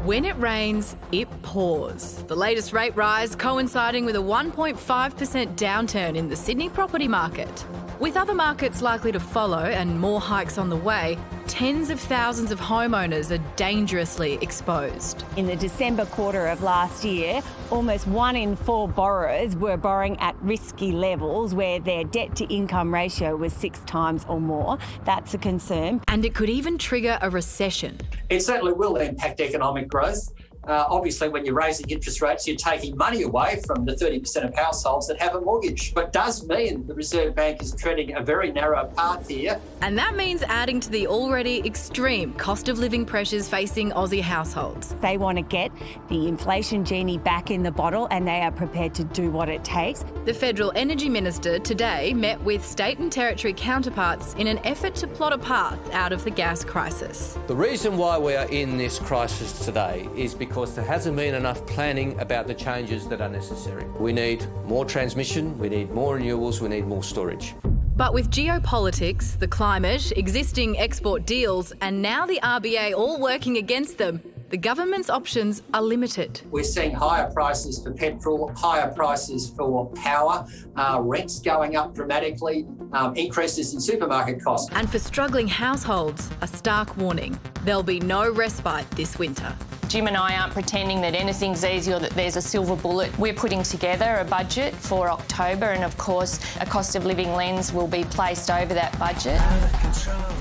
When it rains, it pours. The latest rate rise coinciding with a 1.5% downturn in the Sydney property market. With other markets likely to follow and more hikes on the way, tens of thousands of homeowners are dangerously exposed. In the December quarter of last year, almost 1 in 4 borrowers were borrowing at risky levels where their debt-to-income ratio was 6 times or more. That's a concern. And it could even trigger a recession. It certainly will impact economic growth. Obviously, when you're raising interest rates, you're taking money away from the 30% of households that have a mortgage. But it does mean the Reserve Bank is treading a very narrow path here. And that means adding to the already extreme cost of living pressures facing Aussie households. They want to get the inflation genie back in the bottle and they are prepared to do what it takes. The Federal Energy Minister today met with state and territory counterparts in an effort to plot a path out of the gas crisis. The reason why we are in this crisis today is because there hasn't been enough planning about the changes that are necessary. We need more transmission, we need more renewables, we need more storage. But with geopolitics, the climate, existing export deals, and now the RBA all working against them, the government's options are limited. We're seeing higher prices for petrol, higher prices for power, rents going up dramatically, increases in supermarket costs. And for struggling households, a stark warning: there'll be no respite this winter. Jim and I aren't pretending that anything's easy or that there's a silver bullet. We're putting together a budget for October and, of course, a cost of living lens will be placed over that budget.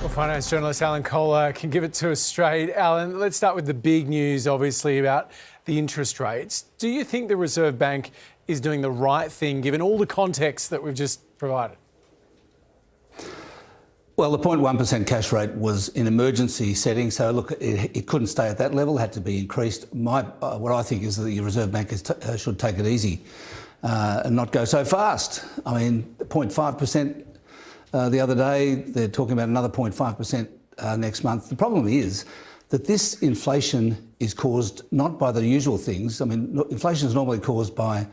Well, finance journalist Alan Kohler can give it to us straight. Alan, let's start with the big news, obviously, about the interest rates. Do you think the Reserve Bank is doing the right thing, given all the context that we've just provided? Well, the 0.1% cash rate was an emergency setting, so look, it couldn't stay at that level, had to be increased. What I think is that the Reserve Bank should take it easy and not go so fast. I mean, 0.5% the other day, they're talking about another 0.5% next month. The problem is that this inflation is caused not by the usual things. I mean, inflation is normally caused by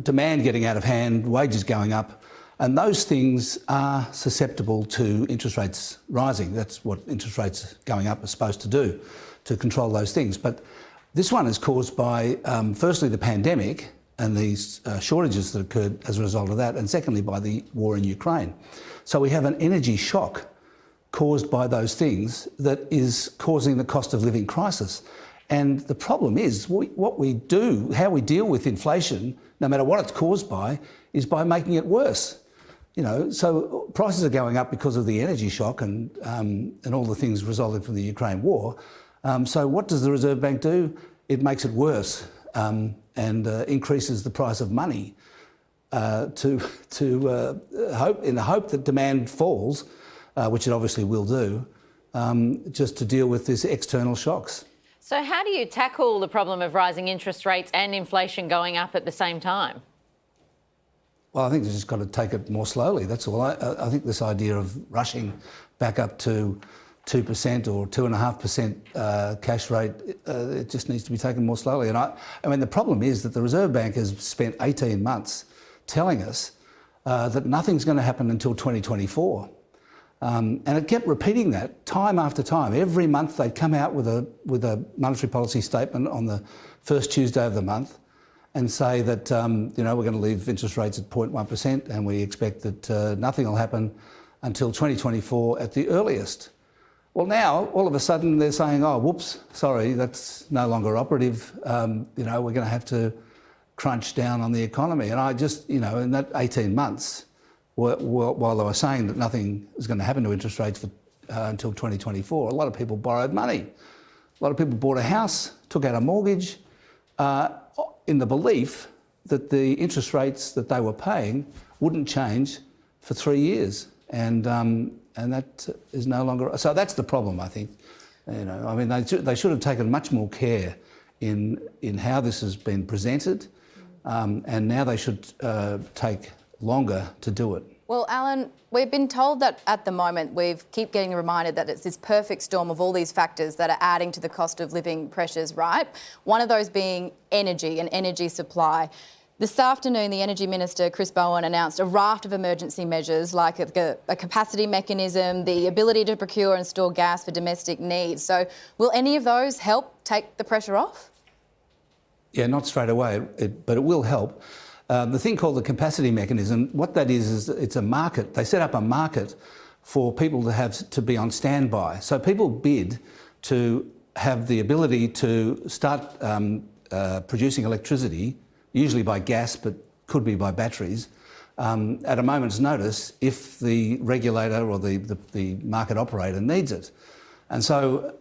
demand getting out of hand, wages going up. And those things are susceptible to interest rates rising. That's what interest rates going up are supposed to do, to control those things. But this one is caused by, firstly, the pandemic and these shortages that occurred as a result of that, and secondly, by the war in Ukraine. So we have an energy shock caused by those things that is causing the cost of living crisis. And the problem is, what we do, how we deal with inflation, no matter what it's caused by, is by making it worse. You know, so prices are going up because of the energy shock and all the things resulting from the Ukraine war. So what does the Reserve Bank do? It makes it worse and increases the price of money in the hope that demand falls, which it obviously will do, just to deal with these external shocks. So how do you tackle the problem of rising interest rates and inflation going up at the same time? Well, I think you've just got to take it more slowly, that's all. I think this idea of rushing back up to 2% or 2.5% cash rate, it just needs to be taken more slowly. And I mean, the problem is that the Reserve Bank has spent 18 months telling us that nothing's going to happen until 2024. And it kept repeating that time after time. Every month they'd come out with a monetary policy statement on the first Tuesday of the month and say that, we're going to leave interest rates at 0.1% and we expect that nothing will happen until 2024 at the earliest. Well, now, all of a sudden, they're saying, oh, whoops, sorry, that's no longer operative. We're going to have to crunch down on the economy. And I just, in that 18 months, while they were saying that nothing is going to happen to interest rates until 2024, a lot of people borrowed money. A lot of people bought a house, took out a mortgage, in the belief that the interest rates that they were paying wouldn't change for 3 years. And that is no longer... So that's the problem, I think. They should have taken much more care in how this has been presented, and now they should take longer to do it. Well, Alan, we've been told that at the moment we keep getting reminded that it's this perfect storm of all these factors that are adding to the cost of living pressures, right? One of those being energy and energy supply. This afternoon, the Energy Minister, Chris Bowen, announced a raft of emergency measures like a capacity mechanism, the ability to procure and store gas for domestic needs. So will any of those help take the pressure off? Yeah, not straight away, but it will help. The thing called the capacity mechanism, what that is it's a market. They set up a market for people to have to be on standby. So people bid to have the ability to start producing electricity, usually by gas, but could be by batteries, at a moment's notice if the regulator or the market operator needs it. And so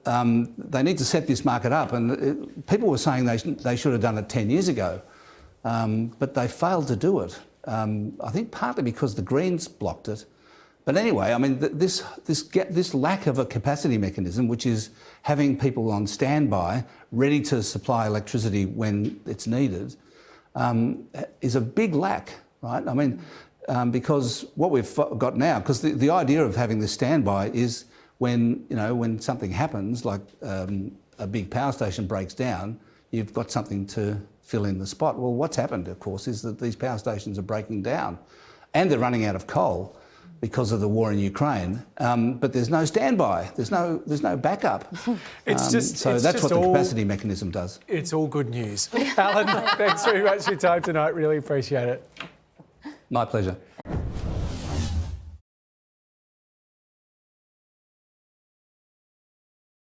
they need to set this market up. And people were saying they should have done it 10 years ago, but they failed to do it. I think partly because the Greens blocked it. But anyway, I mean, this lack of a capacity mechanism, which is having people on standby, ready to supply electricity when it's needed, is a big lack, right? I mean, because what we've got now, because the idea of having this standby is when something happens, like a big power station breaks down, you've got something to fill in the spot. Well, what's happened, of course, is that these power stations are breaking down and they're running out of coal because of the war in Ukraine, but there's no standby, there's no backup. That's what the capacity mechanism does. It's all good news. Alan, thanks very much for your time tonight. Really appreciate it. My pleasure.